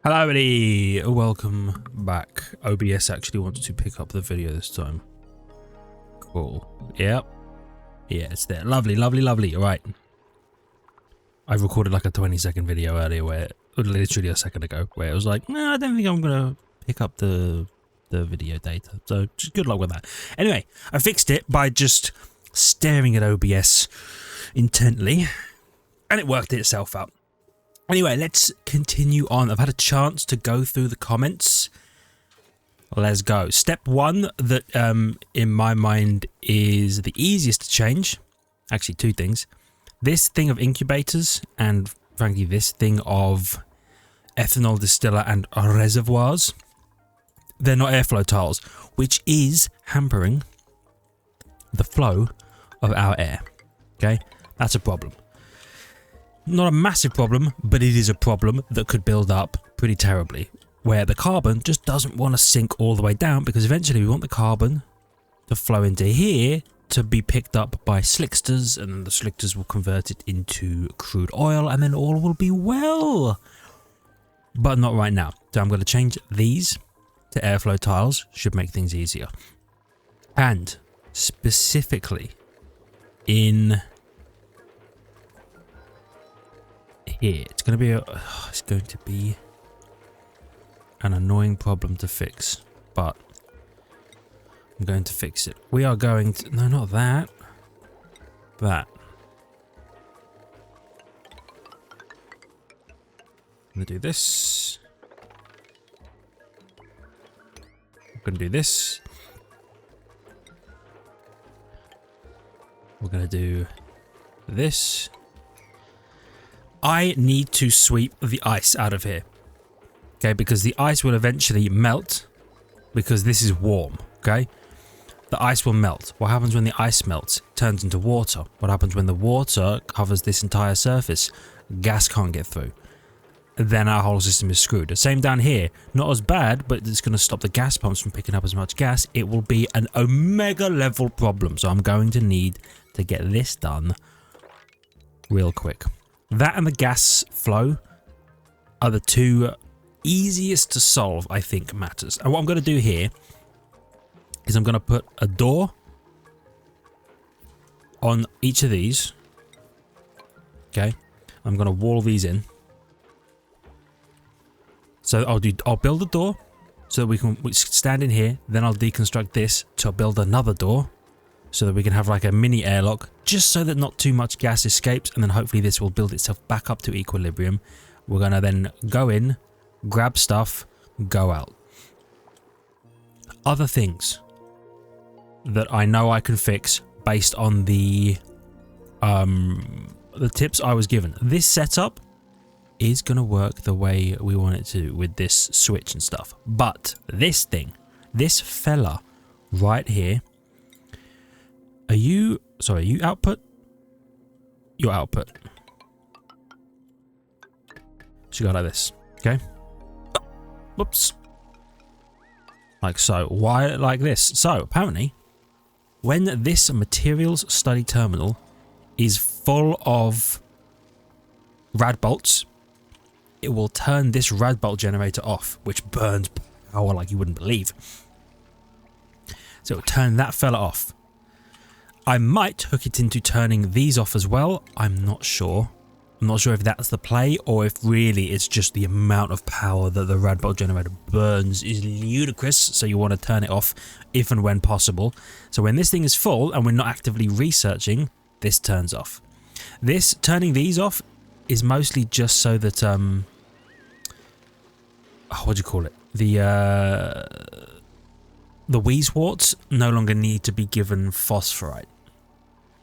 Hello everybody, welcome back. OBS actually wants to pick up the video this time. Cool. Yep. Yeah, it's there. Lovely, lovely, lovely. Alright. I recorded like a 20-second video earlier where, literally a second ago, where it was like, nah, I don't think I'm gonna pick up the video data. So just good luck with that. Anyway, I fixed it by just staring at OBS intently, and it worked itself out. Anyway, let's continue on. I've had a chance to go through the comments. Let's go. Step one that, in my mind, is the easiest to change. Actually, two things. This thing of incubators and, frankly, this thing of ethanol distiller and reservoirs. They're not airflow tiles, which is hampering the flow of our air. Okay? That's a problem. Not a massive problem, but it is a problem that could build up pretty terribly, where the carbon just doesn't want to sink all the way down, because eventually we want the carbon to flow into here to be picked up by slicksters, and then the slicksters will convert it into crude oil, and then all will be well. But not right now. So I'm going to change these to airflow tiles, should make things easier. And specifically in here, it's going to be an annoying problem to fix, but I'm going to fix it. We are going to, no, not that, that. I'm going to do this. I'm going to do this. We're going to do this. I need to sweep the ice out of here, okay, because the ice will eventually melt, because this is warm, okay? The ice will melt. What happens when the ice melts? It turns into water. What happens when the water covers this entire surface? Gas can't get through. Then our whole system is screwed. The same down here, not as bad, but it's going to stop the gas pumps from picking up as much gas. It will be an omega level problem, so I'm going to need to get this done real quick. That and the gas flow are the two easiest to solve, I think, matters. And what I'm going to do here is I'm going to put a door on each of these. Okay. I'm going to wall these in. So I'll build a door so that we can stand in here. Then I'll deconstruct this to build another door, so that we can have like a mini airlock, just so that not too much gas escapes, and then hopefully this will build itself back up to equilibrium. We're going to then go in, grab stuff, go out. Other things that I know I can fix based on the tips I was given. This setup is going to work the way we want it to with this switch and stuff. But this thing, this fella right here, are you output? Your output. Should go like this, okay? Whoops. Like so. Why like this? So, apparently, when this materials study terminal is full of rad bolts, it will turn this rad bolt generator off, which burns power like you wouldn't believe. So it'll turn that fella off. I might hook it into turning these off as well. I'm not sure. I'm not sure if that's the play, or if really it's just the amount of power that the rad bolt generator burns is ludicrous, so you want to turn it off if and when possible. So when this thing is full and we're not actively researching, this turns off. This turning these off is mostly just so that what do you call it? The wheezeworts no longer need to be given phosphorite.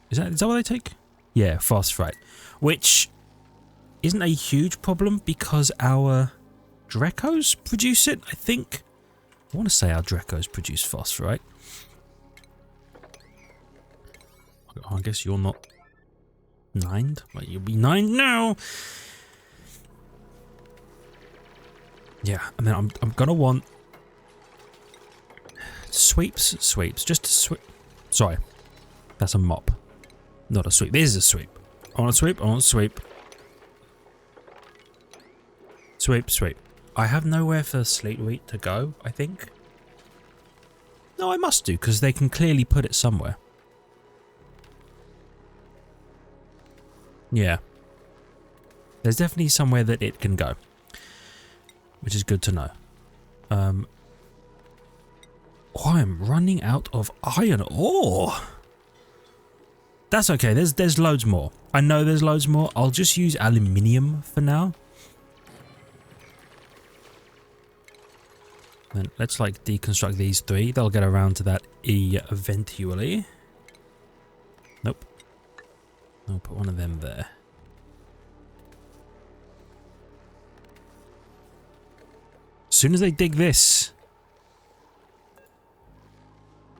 Is that what they take? Yeah, phosphorite. Which isn't a huge problem because our Drecos produce it, I think. I want to say our Drecos produce phosphorite. I guess you're not 9'd. Well, you'll be 9 now. Yeah, and then I'm gonna want sweeps, just a sweep. Sorry, that's a mop, not a sweep. This is a sweep. I want a sweep. Sweep, sweep. I have nowhere for sleet wheat to go, I think. No, I must do, because they can clearly put it somewhere. Yeah. There's definitely somewhere that it can go, which is good to know. Oh, I'm running out of iron ore. That's okay. There's loads more. I know there's loads more. I'll just use aluminium for now. Then let's like deconstruct these 3. They'll get around to that eventually. Nope. I'll put one of them there. As soon as they dig this.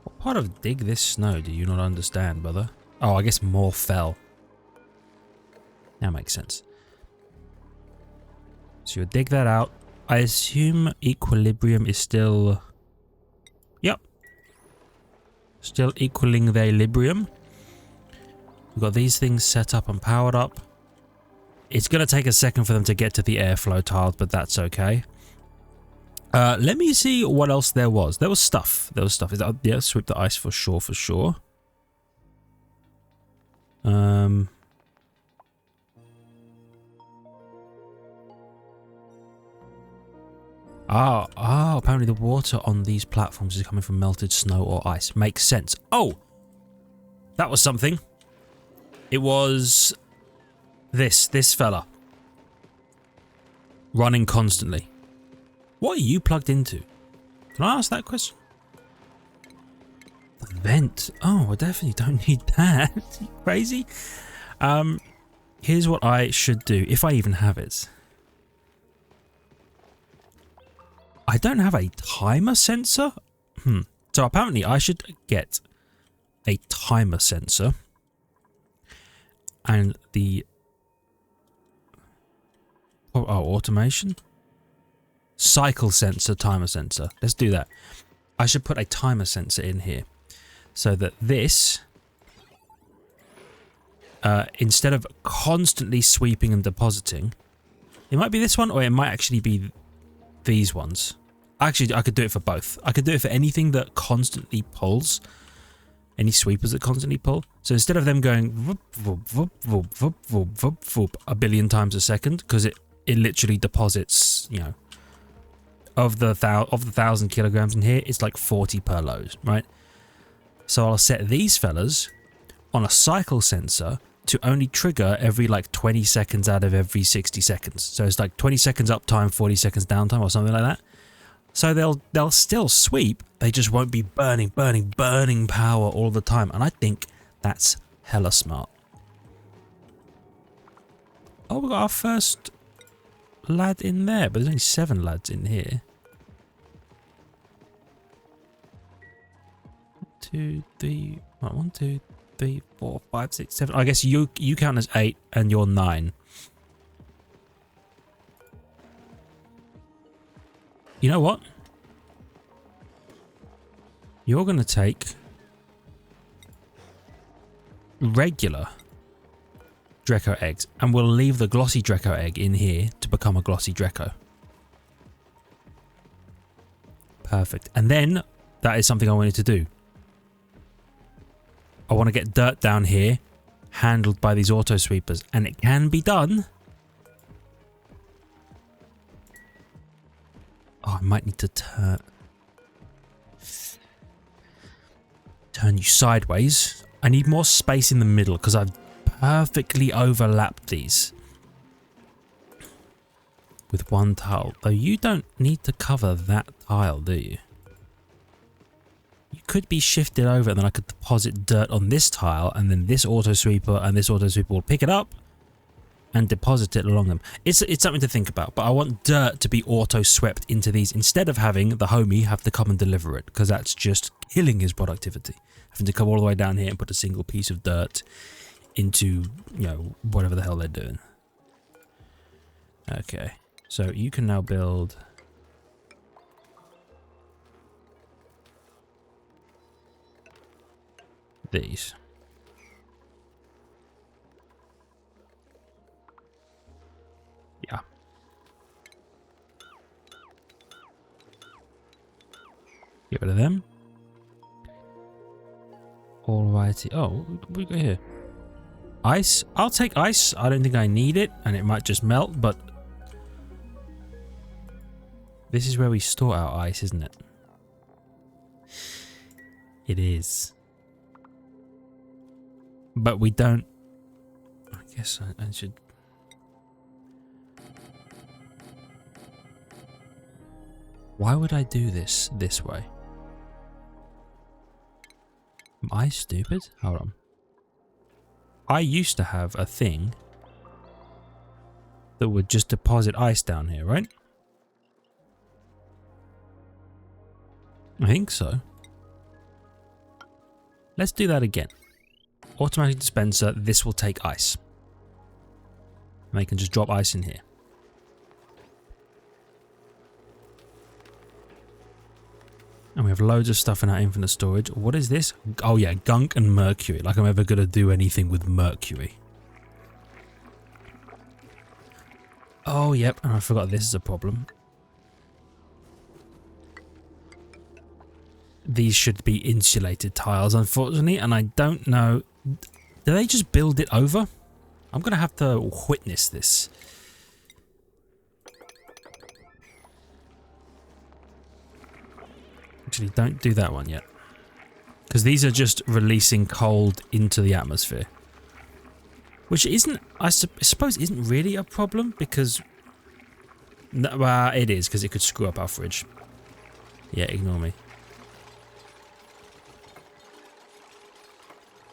What part of dig this snow do you not understand, brother? Oh, I guess more fell. That makes sense. So you'll dig that out. I assume equilibrium is still... Yep. Still equaling the equilibrium. We've got these things set up and powered up. It's going to take a second for them to get to the airflow tiles, but that's okay. Let me see what else there was. There was stuff. There was stuff. Is that, yeah, sweep the ice for sure, for sure. Apparently the water on these platforms is coming from melted snow or ice. Makes sense. Oh! That was something. It was this fella. Running constantly. What are you plugged into? Can I ask that question? The vent. Oh, I definitely don't need that. Are you crazy? Here's what I should do, if I even have it. I don't have a timer sensor. So apparently I should get a timer sensor. And the... Oh, automation? Cycle sensor, timer sensor. Let's do that. I should put a timer sensor in here. So that this... instead of constantly sweeping and depositing... It might be this one, or it might actually be these ones. Actually, I could do it for both. I could do it for anything that constantly pulls. Any sweepers that constantly pull. So instead of them going whoop, whoop, whoop, whoop, whoop, whoop, whoop, whoop, a billion times a second, because it literally deposits, you know, of the 1,000 kilograms in here, it's like 40 per load, right? So I'll set these fellas on a cycle sensor to only trigger every like 20 seconds out of every 60 seconds. So it's like 20 seconds uptime, 40 seconds downtime, or something like that. So they'll still sweep, they just won't be burning power all the time. And I think that's hella smart. Oh, we got our first lad in there, but there's only 7 lads in here. 1, 2, 3, 1, 2, 3, 4, 5, 6, 7. I guess you count as 8 and you're 9. You know what? You're going to take regular Dreco eggs, and we'll leave the glossy Dreco egg in here to become a glossy Dreco. Perfect. And then that is something I wanted to do. I want to get dirt down here handled by these auto sweepers, and it can be done. Oh, I might need to turn you sideways. I need more space in the middle because I've perfectly overlapped these with one tile. Though you don't need to cover that tile, do you? You could be shifted over and then I could deposit dirt on this tile, and then this auto sweeper and this auto sweeper will pick it up and deposit it along them. It's something to think about, but I want dirt to be auto swept into these instead of having the homie have to come and deliver it, because that's just killing his productivity. Having to come all the way down here and put a single piece of dirt into, you know, whatever the hell they're doing. Okay, so you can now build these. Yeah. Get rid of them. Alrighty. Oh, what do we got here? Ice? I'll take ice. I don't think I need it, and it might just melt, but this is where we store our ice, isn't it? It is. But we don't... I guess I should... Why would I do this way? Am I stupid? Hold on. I used to have a thing that would just deposit ice down here, right? I think so. Let's do that again. Automatic dispenser, this will take ice. And they can just drop ice in here. And we have loads of stuff in our infinite storage. What is this? Oh yeah, gunk and mercury. Like I'm ever gonna do anything with mercury. Oh yep, and I forgot this is a problem. These should be insulated tiles, unfortunately, and I don't know. Do they just build it over? I'm gonna have to witness this. Actually, don't do that one yet. Because these are just releasing cold into the atmosphere. Which isn't, I suppose, isn't really a problem because... Well, it is, because it could screw up our fridge. Yeah, ignore me.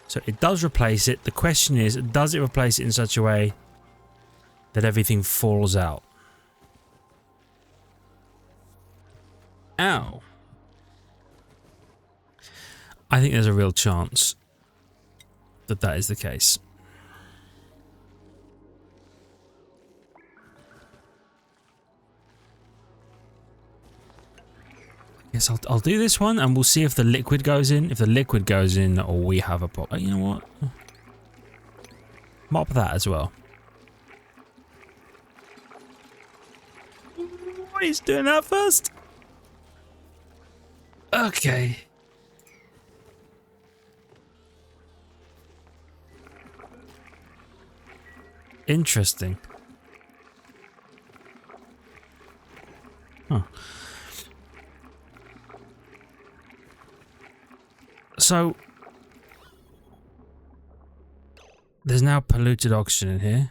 So it does replace it. The question is, does it replace it in such a way that everything falls out? Ow. I think there's a real chance that that is the case. Yes, I'll do this one and we'll see if the liquid goes in. If the liquid goes in, or we have a problem. You know what? Mop that as well. He's doing that first. Okay. Interesting. Huh. So, there's now polluted oxygen in here.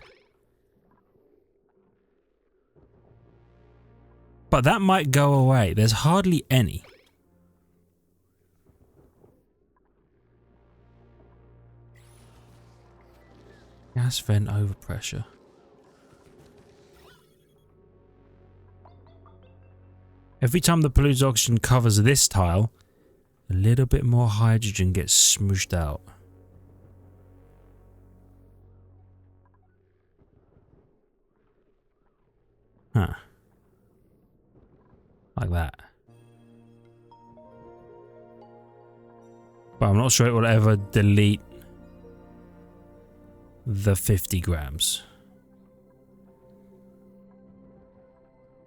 But that might go away. There's hardly any. Gas vent overpressure. Every time the polluted oxygen covers this tile, a little bit more hydrogen gets smooshed out. Huh. Like that. But I'm not sure it will ever delete the 50 grams.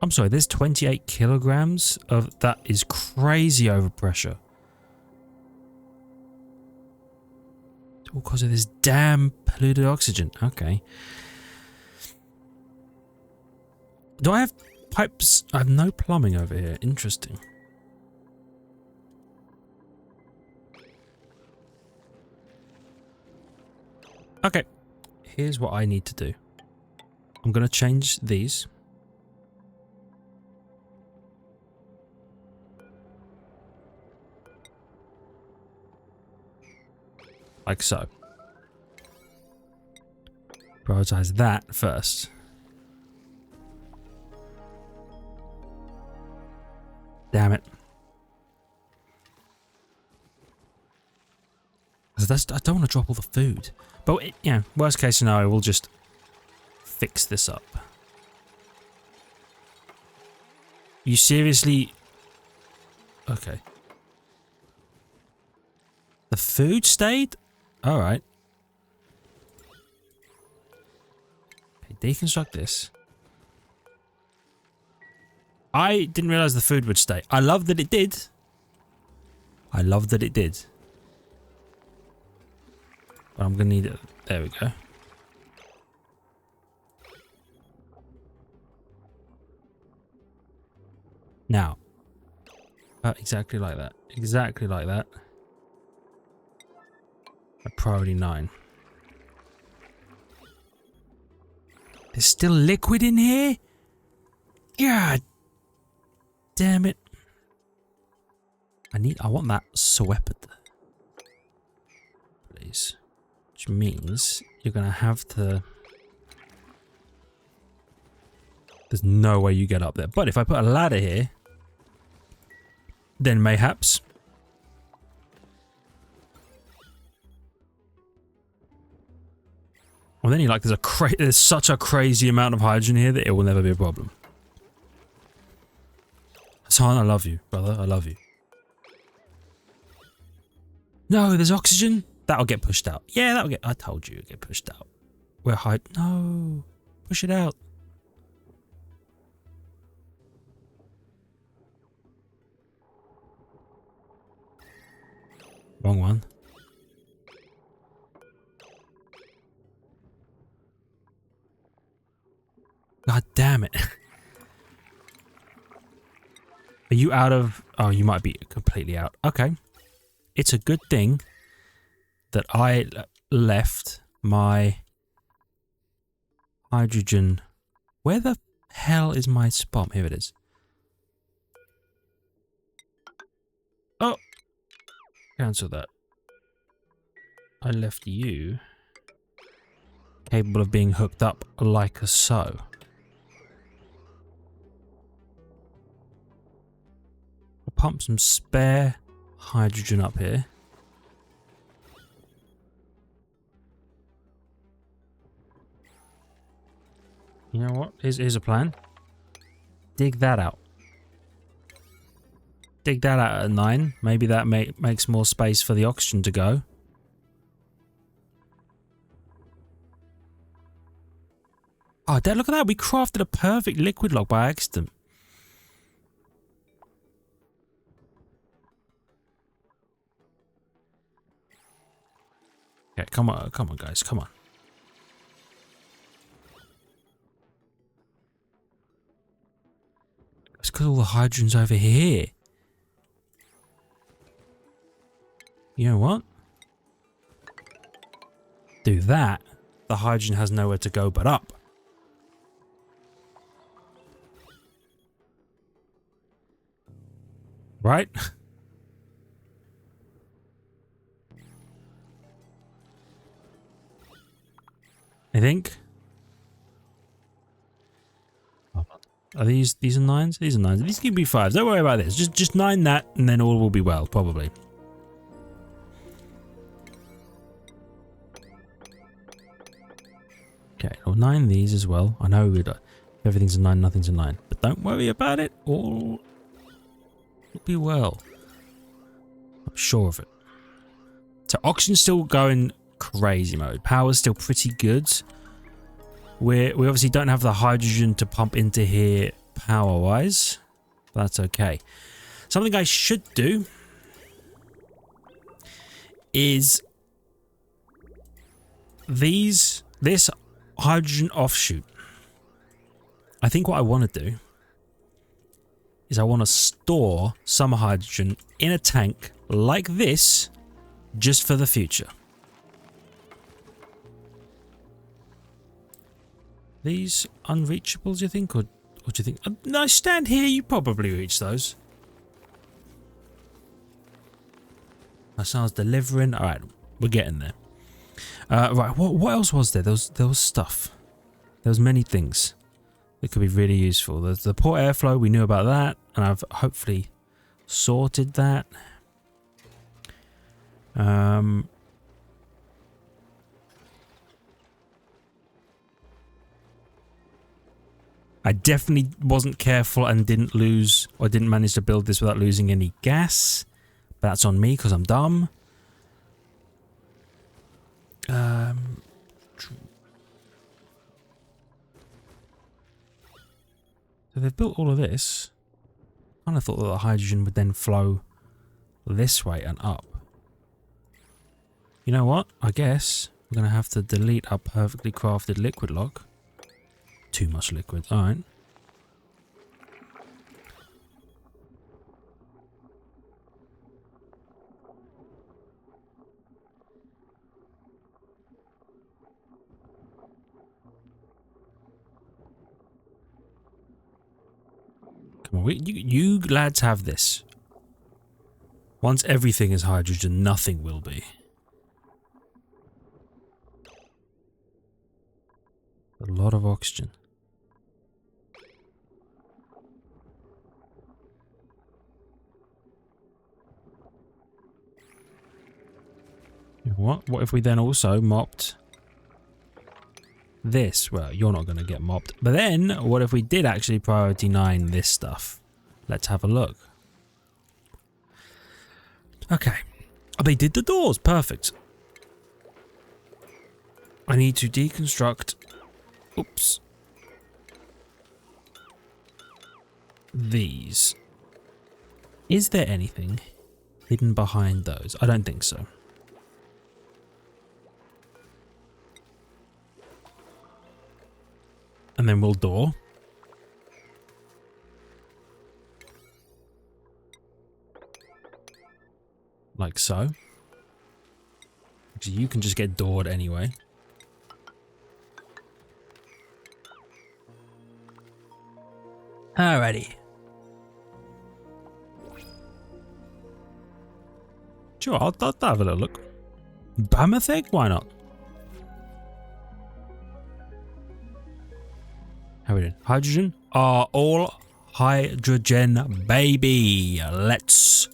I'm sorry, there's 28 kilograms of that. Is crazy overpressure. All because of this damn polluted oxygen. Okay. Do I have pipes? I have no plumbing over here. Interesting. Okay. Here's what I need to do. I'm going to change these. Like so. Prioritize that first. Damn it. I don't want to drop all the food. But, yeah, worst case scenario, we'll just fix this up. You seriously... Okay. The food stayed? Alright. Okay, deconstruct this. I didn't realize the food would stay. I love that it did. I love that it did. But I'm gonna need it. There we go. Now. Exactly like that. Exactly like that. At priority 9. There's still liquid in here? God damn it. I want that swept. Please. Which means you're gonna have to... There's no way you get up there. But if I put a ladder here, then mayhaps. Well, then you're like, there's such a crazy amount of hydrogen here that it will never be a problem. Hassan, I love you, brother. I love you. No, there's oxygen. That'll get pushed out. Yeah, that'll get... I told you it'll get pushed out. We're hide... No. Push it out. Wrong one. God damn it. Are you out of... Oh, you might be completely out. Okay. It's a good thing that I left my hydrogen... Where the hell is my spot? Here it is. Oh! Cancel that. I left you capable of being hooked up like so. I'll pump some spare hydrogen up here. You know what? Here's a plan. Dig that out. Dig that out at 9. Maybe that makes more space for the oxygen to go. Oh, Dad, look at that. We crafted a perfect liquid lock by accident. Okay, come on, guys, come on. It's because all the hydrogen's over here. You know what? Do that. The hydrogen has nowhere to go but up. Right? I think. Are these are 9s? These are 9s. These can be 5s. Don't worry about this. Just 9 that and then all will be well, probably. Okay, I'll 9 these as well. I know everything's a 9, nothing's a 9. But don't worry about it. All will be well. I'm sure of it. So oxygen's still going crazy mode. Power's still pretty good. We obviously don't have the hydrogen to pump into here power-wise. That's okay. Something I should do is this hydrogen offshoot. I think what I want to do is I want to store some hydrogen in a tank like this just for the future. These unreachable, do you think? Or what do you think? No, stand here, you probably reach those. That sounds delivering. Alright, we're getting there. Right, what else was there? There was stuff. There was many things that could be really useful. There's the port airflow, we knew about that, and I've hopefully sorted that. I definitely wasn't careful and didn't manage to build this without losing any gas. But that's on me because I'm dumb. So they've built all of this. I kind of thought that the hydrogen would then flow this way and up. You know what? I guess we're going to have to delete our perfectly crafted liquid lock. Too much liquid. Alright. Come on, you lads have this. Once everything is hydrogen, nothing will be. A lot of oxygen. What? What if we then also mopped this? Well, you're not going to get mopped. But then, what if we did actually priority 9 this stuff? Let's have a look. Okay. Oh, they did the doors. Perfect. I need to deconstruct... Oops. These. Is there anything hidden behind those? I don't think so. And then we'll door. Like so. Actually, you can just get doored anyway. Alrighty. Sure, I'll have a little look. Bamatheg? Why not? How we doing? Hydrogen? All hydrogen, baby. Let's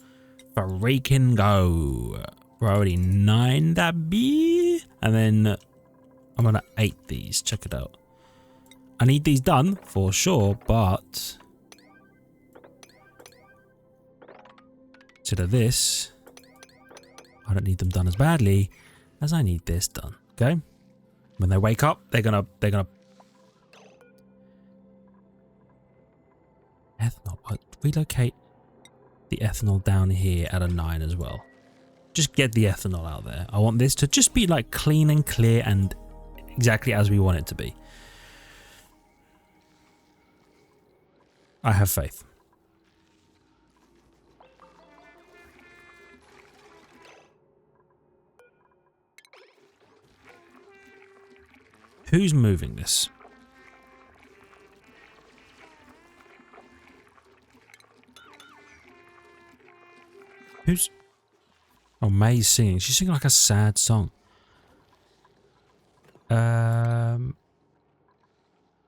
freaking go. Priority 9 that be. And then I'm gonna 8 these. Check it out. I need these done for sure, but instead of this, I don't need them done as badly as I need this done. Okay. When they wake up, they're gonna ethanol. I'll relocate the ethanol down here at a 9 as well. Just get the ethanol out there. I want this to just be like clean and clear and exactly as we want it to be. I have faith. Who's moving this? Who's... Oh, May's singing. She's singing like a sad song.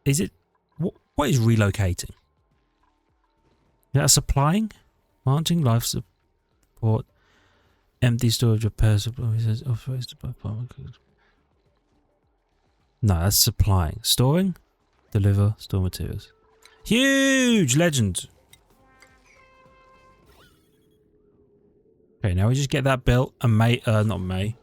Is it... What is relocating? Is that supplying? Marching, life support, empty storage, repair supplies, authorized by public. No, that's supplying. Storing, deliver, store materials. Huge legend. Okay, now we just get that built, and not May.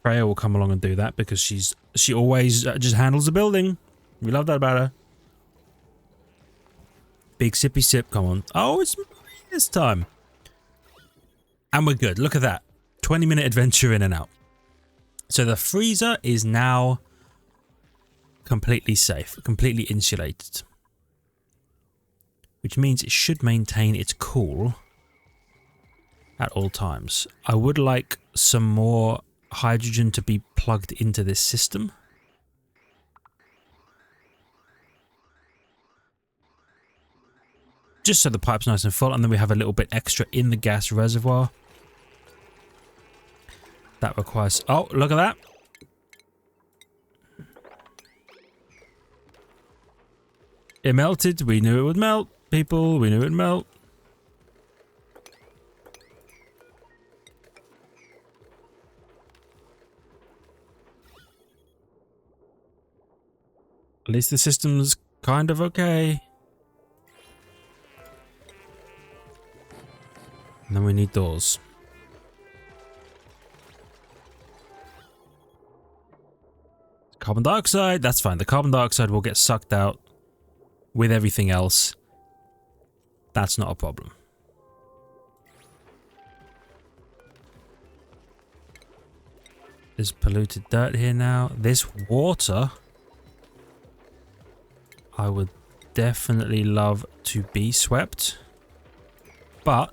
Freya will come along and do that because she always just handles the building. We love that about her. Big sippy sip, come on. Oh, it's this time. And we're good. Look at that. 20-minute adventure in and out. So the freezer is now completely safe, completely insulated. Which means it should maintain its cool at all times. I would like some more hydrogen to be plugged into this system. Just so the pipe's nice and full, and then we have a little bit extra in the gas reservoir. That requires... Oh, look at that. It melted. We knew it would melt, people. We knew it would melt. At least the system's kind of okay. And then we need doors. Carbon dioxide, that's fine. The carbon dioxide will get sucked out with everything else. That's not a problem. There's polluted dirt here now. This water, I would definitely love to be swept. But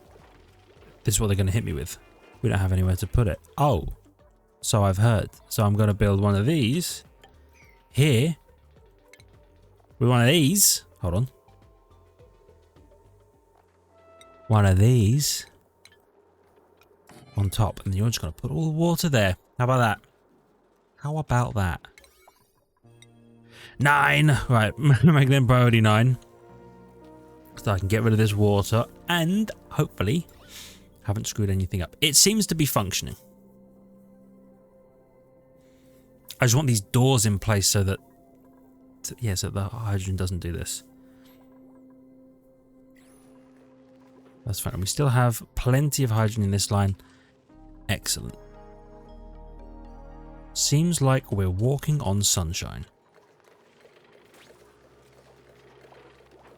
this is what they're going to hit me with. We don't have anywhere to put it. Oh, so I've heard. So I'm going to build one of these here with one of these. Hold on. One of these on top, and then you're just going to put all the water there. How about that? How about that? 9. Right, make them priority 9. So I can get rid of this water and hopefully haven't screwed anything up. It seems to be functioning. I just want these doors in place so that, yeah, so the hydrogen doesn't do this. That's fine. We still have plenty of hydrogen in this line. Excellent. Seems like we're walking on sunshine.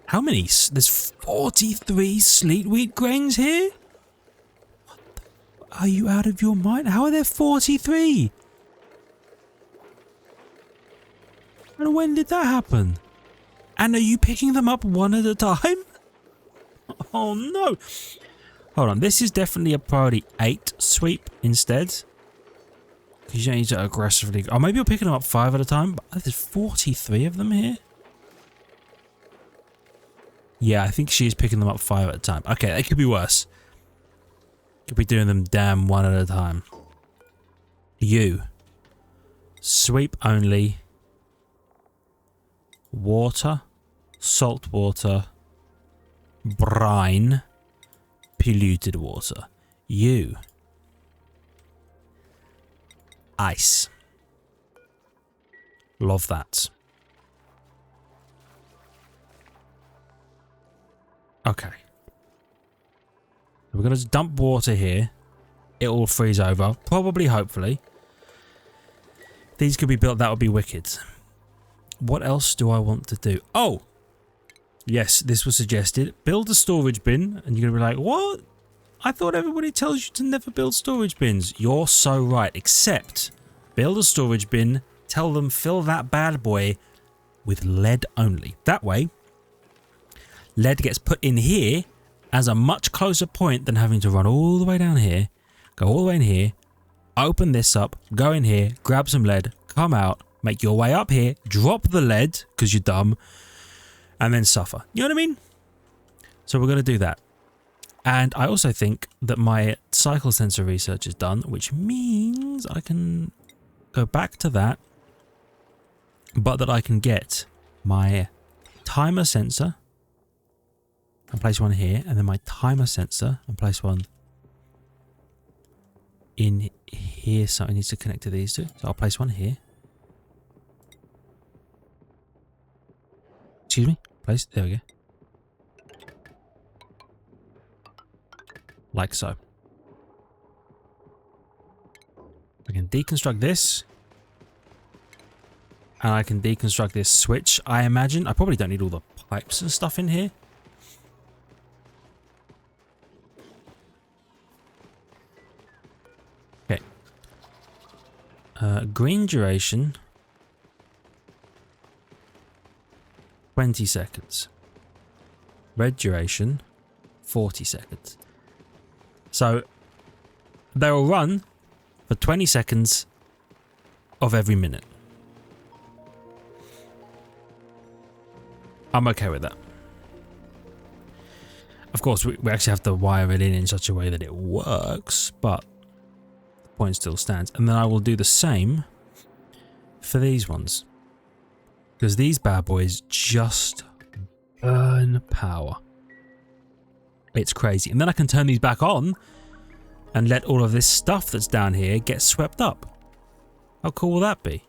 How many? There's 43 sleet wheat grains here? What the, are you out of your mind? How are there 43? And when did that happen? And are you picking them up one at a time? Oh no. Hold on, this is definitely a priority 8 sweep instead. You don't need to aggressively... Oh, maybe you're picking them up 5 at a time, but there's 43 of them here. Yeah, I think she's picking them up 5 at a time. Okay, that could be worse. Could be doing them damn 1 at a time. You. Sweep only. Water. Salt water. Brine. Polluted water. You. Ice. Love that. Okay. We're going to dump water here. It will freeze over. Probably, hopefully. These could be built. That would be wicked. What else do I want to do? Oh! Yes, this was suggested. Build a storage bin. And you're going to be like, what? I thought everybody tells you to never build storage bins. You're so right. Except, build a storage bin. Tell them fill that bad boy with lead only. That way, lead gets put in here as a much closer point than having to run all the way down here, go all the way in here, open this up, go in here, grab some lead, come out, make your way up here, drop the lead because you're dumb, and then suffer. You know what I mean? So we're going to do that. And I also think that my cycle sensor research is done, which means I can go back to that, but that I can get my timer sensor and place one here, and then my timer sensor and place one in here. So it needs to connect to these two. So I'll place one here. Excuse me. Place. There we go. Like so. I can deconstruct this. And I can deconstruct this switch, I imagine. I probably don't need all the pipes and stuff in here. Okay. Green duration. 20 seconds. Red duration. 40 seconds. So, they will run for 20 seconds of every minute. I'm okay with that. Of course, we actually have to wire it in such a way that it works, but the point still stands. And then I will do the same for these ones. Because these bad boys just burn power. It's crazy. And then I can turn these back on and let all of this stuff that's down here get swept up. How cool will that be?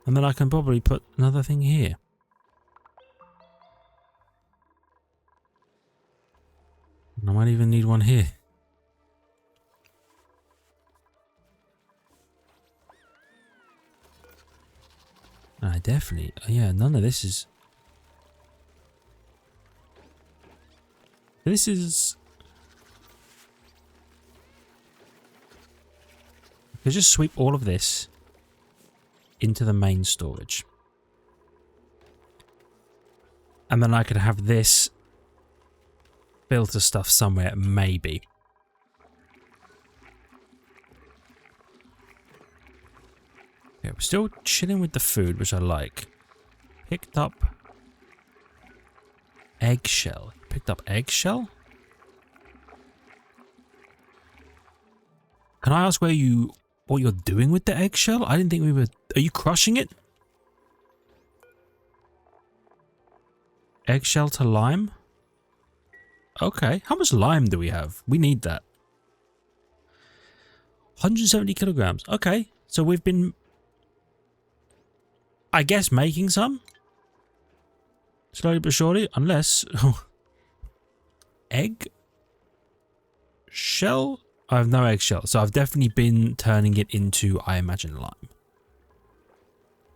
And then I can probably put another thing here. I might even need one here. I definitely... Yeah, none of this is... This is... could just sweep all of this into the main storage. And then I could have this filter stuff somewhere, maybe. Okay, we're still chilling with the food, which I like. Picked up eggshell. Picked up eggshell? Can I ask what you're doing with the eggshell? I didn't think we were... Are you crushing it? Eggshell to lime? Okay. How much lime do we have? We need that. 170 kilograms. Okay. So we've been... I guess making some? Slowly but surely. Unless... Egg? Shell? I have no eggshell. So I've definitely been turning it into, I imagine, lime.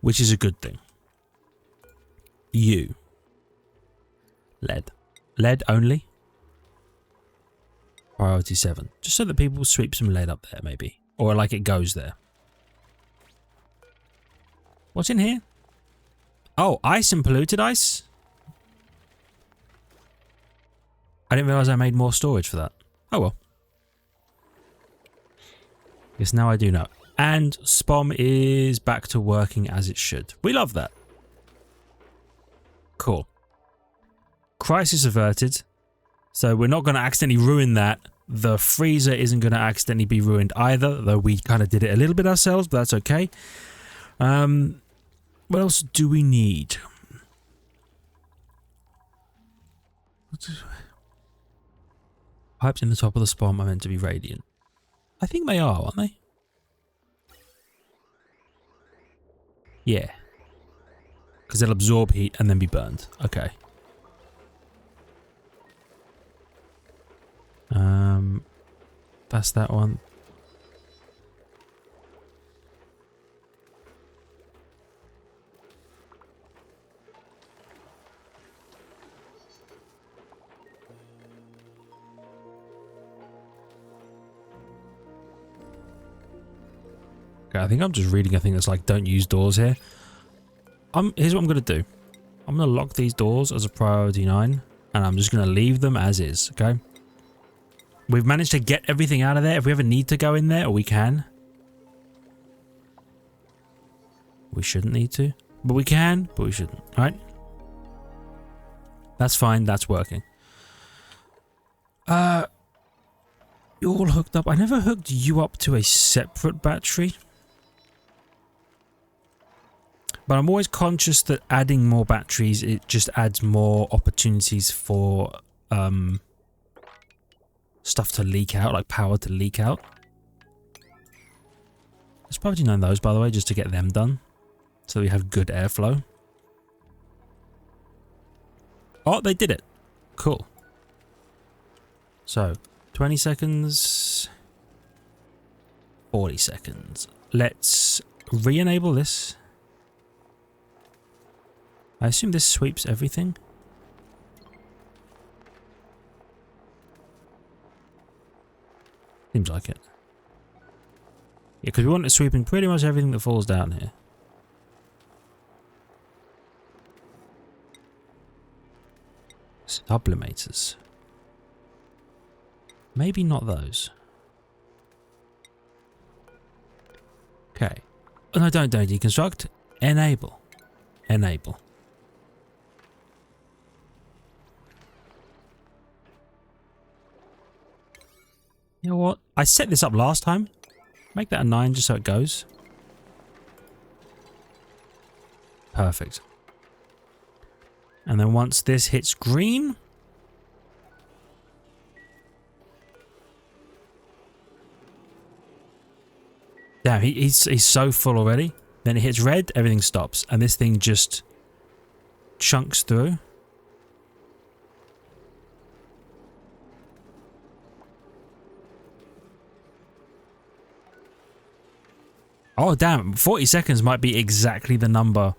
Which is a good thing. You. Lead. Lead only? Priority 7. Just so that people sweep some lead up there, maybe. Or like it goes there. What's in here? Oh, ice and polluted ice? I didn't realize I made more storage for that. Oh well. Yes, now I do know. And Spom is back to working as it should. We love that. Cool. Crisis averted. So we're not going to accidentally ruin that. The freezer isn't going to accidentally be ruined either, though we kind of did it a little bit ourselves, but that's okay. What else do we need? Pipes in the top of the Spom are meant to be radiant. I think they are, aren't they? Yeah. Because they'll absorb heat and then be burned. Okay. That's that one. Okay, I think I'm just reading a thing that's like, don't use doors here. Here's what I'm going to do. I'm going to lock these doors as a priority 9, and I'm just going to leave them as is, okay? We've managed to get everything out of there. If we ever need to go in there, we can. We shouldn't need to, but we can, but we shouldn't, right? That's fine, that's working. You're all hooked up. I never hooked you up to a separate battery. But I'm always conscious that adding more batteries, it just adds more opportunities for stuff to leak out, like power to leak out. Let's probably know those, by the way, just to get them done. So we have good airflow. Oh, they did it. Cool. So, 20 seconds. 40 seconds. Let's re-enable this. I assume this sweeps everything. Seems like it. Yeah, because we want it sweeping pretty much everything that falls down here. Sublimators. Maybe not those. Okay. Oh, no, don't deconstruct. Enable. Enable. You know what? I set this up last time. Make that a 9 just so it goes. Perfect. And then once this hits green... Damn, he's so full already. Then it hits red, everything stops. And this thing just chunks through. Oh, damn. 40 seconds might be exactly the number.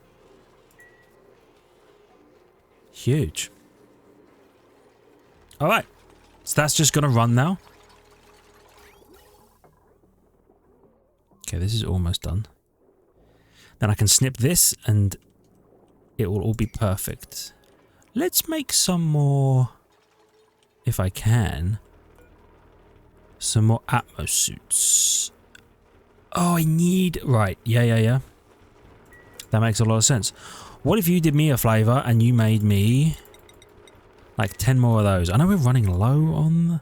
Huge. Alright. So that's just going to run now. Okay, this is almost done. Then I can snip this and it will all be perfect. Let's make some more, if I can, some more Atmos suits. Oh, I need... Right, yeah. That makes a lot of sense. What if you did me a flavor and you made me like 10 more of those? I know we're running low on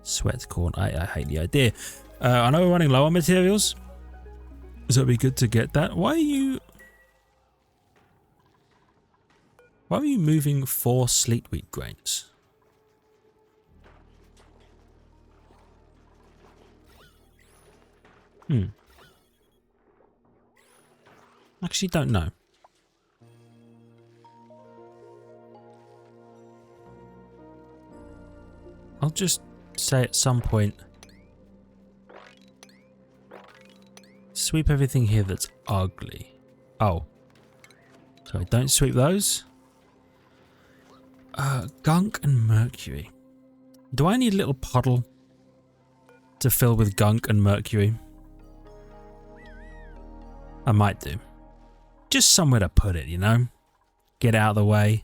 sweat corn. I hate the idea. I know we're running low on materials, so it'd be good to get that. Why are you moving 4 sleet wheat grains? Actually, don't know. I'll just say at some point, sweep everything here that's ugly. Oh. Sorry, don't sweep those. Gunk and mercury. Do I need a little puddle to fill with gunk and mercury? I might do. Just somewhere to put it, you know? Get out of the way.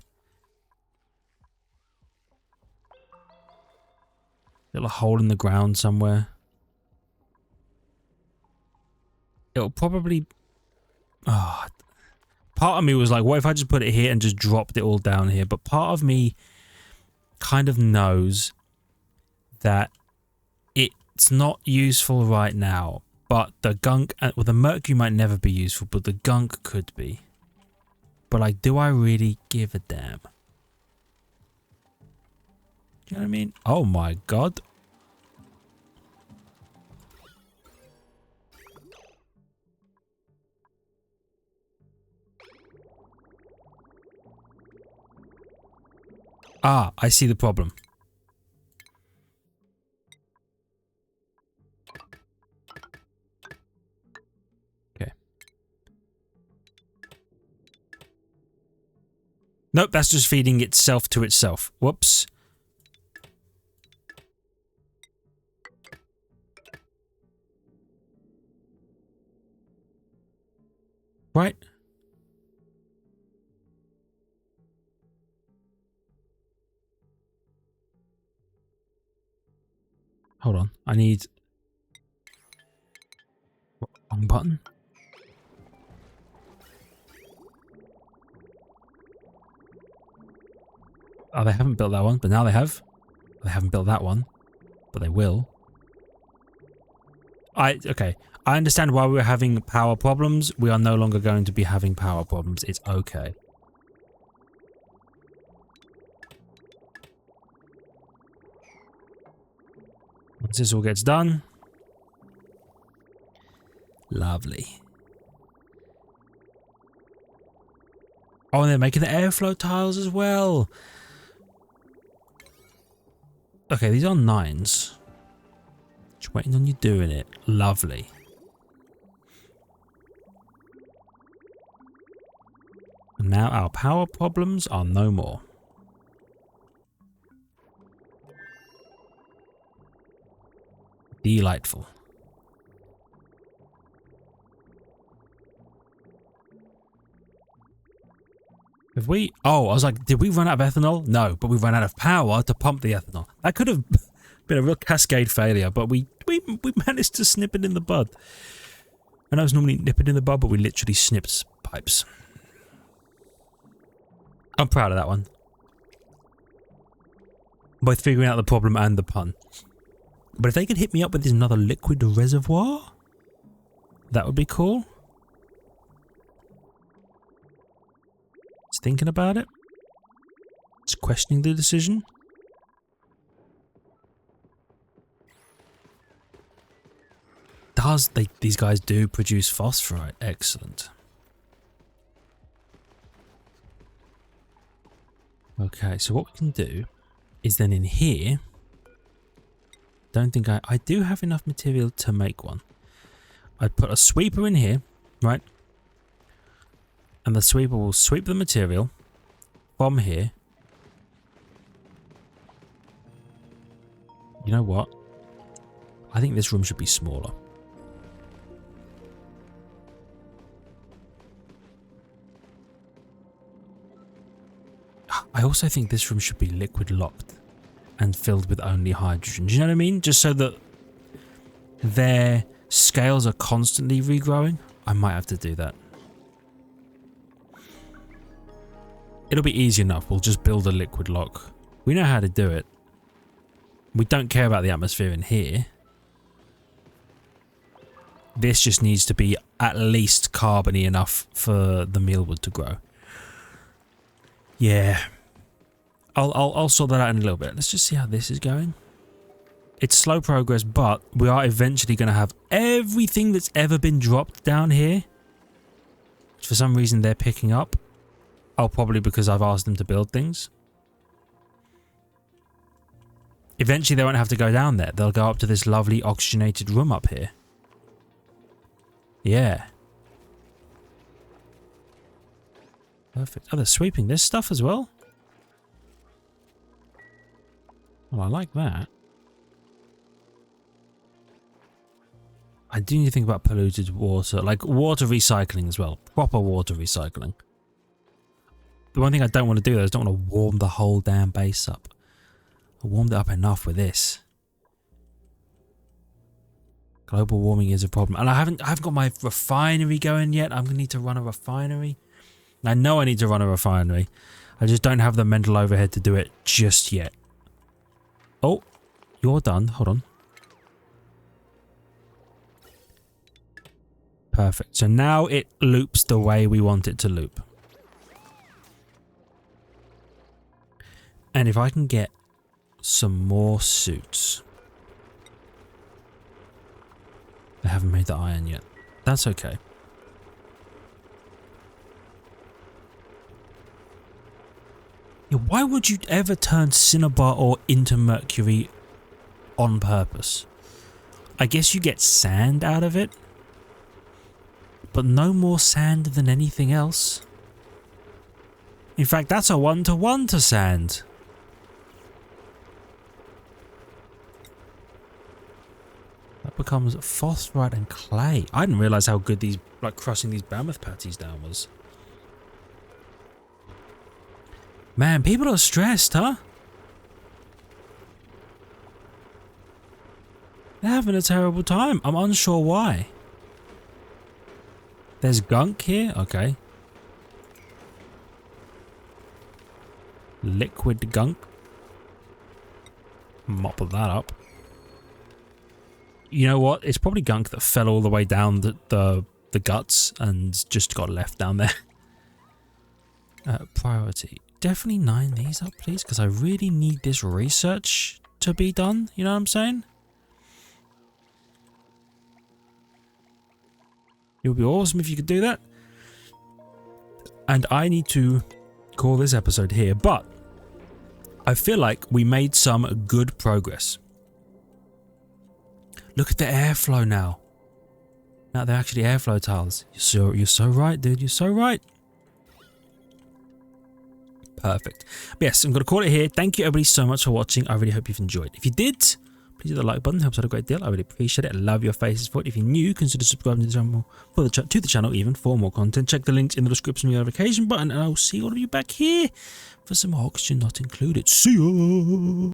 Little hole in the ground somewhere. It'll probably... Oh, part of me was like, what if I just put it here and just dropped it all down here? But part of me kind of knows that it's not useful right now. But the gunk, well, the mercury might never be useful, but the gunk could be. But like, do I really give a damn? Do you know what I mean? Oh my god. Ah, I see the problem. Nope, that's just feeding itself to itself. Whoops. Right. Hold on. I need... Wrong button? Oh, they haven't built that one, but now they have. They haven't built that one, but they will. Okay. I understand why we're having power problems. We are no longer going to be having power problems. It's okay. Once this all gets done. Lovely. Oh, and they're making the airflow tiles as well. Okay, these are 9s. Just waiting on you doing it. Lovely. And now our power problems are no more. Delightful. Have we... Oh, I was like, did we run out of ethanol? No, but we ran out of power to pump the ethanol. That could have been a real cascade failure, but we managed to snip it in the bud. I know it's normally nip it in the bud, but we literally snipped pipes. I'm proud of that one. Both figuring out the problem and the pun. But if they could hit me up with another liquid reservoir, that would be cool. Just thinking about it. Just questioning the decision. These guys do produce phosphorite. Excellent. Okay, so what we can do is then in here, don't think I do have enough material to make one. I'd put a sweeper in here, right? And the sweeper will sweep the material from here. You know what? I think this room should be smaller. I also think this room should be liquid locked and filled with only hydrogen. Do you know what I mean? Just so that their scales are constantly regrowing. I might have to do that. It'll be easy enough. We'll just build a liquid lock. We know how to do it. We don't care about the atmosphere in here. This just needs to be at least carbony enough for the mealwood to grow. Yeah. I'll sort that out in a little bit. Let's just see how this is going. It's slow progress, but we are eventually going to have everything that's ever been dropped down here. For some reason, they're picking up. Oh, probably because I've asked them to build things. Eventually, they won't have to go down there. They'll go up to this lovely oxygenated room up here. Yeah. Perfect. Oh, they're sweeping this stuff as well? Well, I like that. I do need to think about polluted water, like water recycling as well. Proper water recycling. The one thing I don't want to do though is I don't want to warm the whole damn base up. I warmed it up enough with this. Global warming is a problem. And I haven't got my refinery going yet. I'm going to need to run a refinery. I know I need to run a refinery. I just don't have the mental overhead to do it just yet. Oh, you're done. Hold on. Perfect. So now it loops the way we want it to loop. And if I can get some more suits. I haven't made the iron yet. That's okay. Yeah, why would you ever turn cinnabar ore into mercury on purpose? I guess you get sand out of it. But no more sand than anything else. In fact, that's a 1-to-1 to sand. That becomes phosphorite and clay. I didn't realise how good these, like crushing these mammoth patties down was. Man, people are stressed, huh? They're having a terrible time. I'm unsure why. There's gunk here? Okay. Liquid gunk. Mop that up. You know what? It's probably gunk that fell all the way down the guts and just got left down there. Priority. Definitely 9 these up, please, because I really need this research to be done. You know what I'm saying? It would be awesome if you could do that. And I need to call this episode here, but I feel like we made some good progress. Look at the airflow now. Now they're actually airflow tiles. You're so right, dude. You're so right. Perfect. But yes, I'm going to call it here. Thank you everybody so much for watching. I really hope you've enjoyed. If you did, please hit the like button. It helps out a great deal. I really appreciate it. I love your faces for it. If you're new, consider subscribing to the channel to the channel even for more content. Check the links in the description and the notification button, and I'll see all of you back here for some more oxygen not included. See ya.